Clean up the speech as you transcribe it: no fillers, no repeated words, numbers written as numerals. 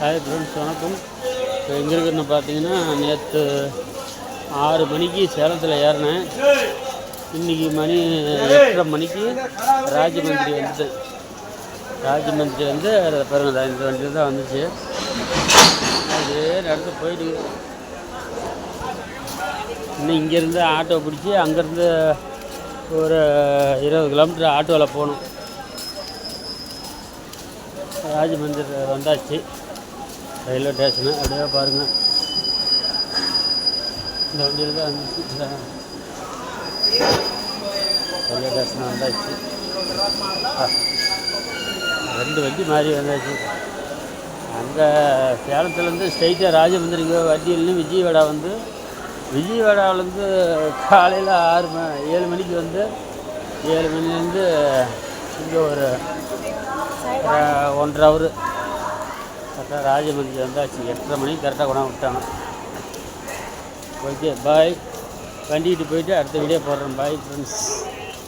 Hi friends, வணக்கம். இப்போ எங்கே இருக்குன்னு பார்த்தீங்கன்னா, நேற்று 6 மணிக்கு சேலத்தில் ஏறினேன். இன்றைக்கி மணி 8:30 மணிக்கு ராஜமந்திரி வந்து பாருங்கள், இந்த வண்டி தான் வந்துச்சு. அது நடந்து போயிட்டு இன்னும் இங்கேருந்து ஆட்டோ பிடிச்சி அங்கேருந்து ஒரு 20 கிலோமீட்டர் ஆட்டோவில் போகணும். ராஜமந்திரி வந்தாச்சு, ரயில்வே ஸ்டேஷனு. அப்படியே பாருங்கள், இந்த வண்டியில் தான் வந்துச்சு. ரயில்வே ஸ்டேஷன் வந்தாச்சு. 2 வண்டி மாறி வந்தாச்சு. அங்கே சேலத்துலேருந்து ஸ்ட்ரைட்டாக ராஜமந்திரிக்கு வண்டி இல்லைன்னு விஜயவாடாவிலேருந்து காலையில் 7 மணிக்கு வந்து 7 மணிலேருந்து இங்கே ஒரு 1.5 ஹவர் கரெக்டாக ராஜமந்திரி வந்தாச்சு. 8:30 மணிக்கு கரெக்டாக கொண்டாந்து விட்டாங்க. ஓகே, பாய். வண்டிக்கிட்டு போயிட்டு அடுத்த வீடியோ போடுறேன். Bye friends.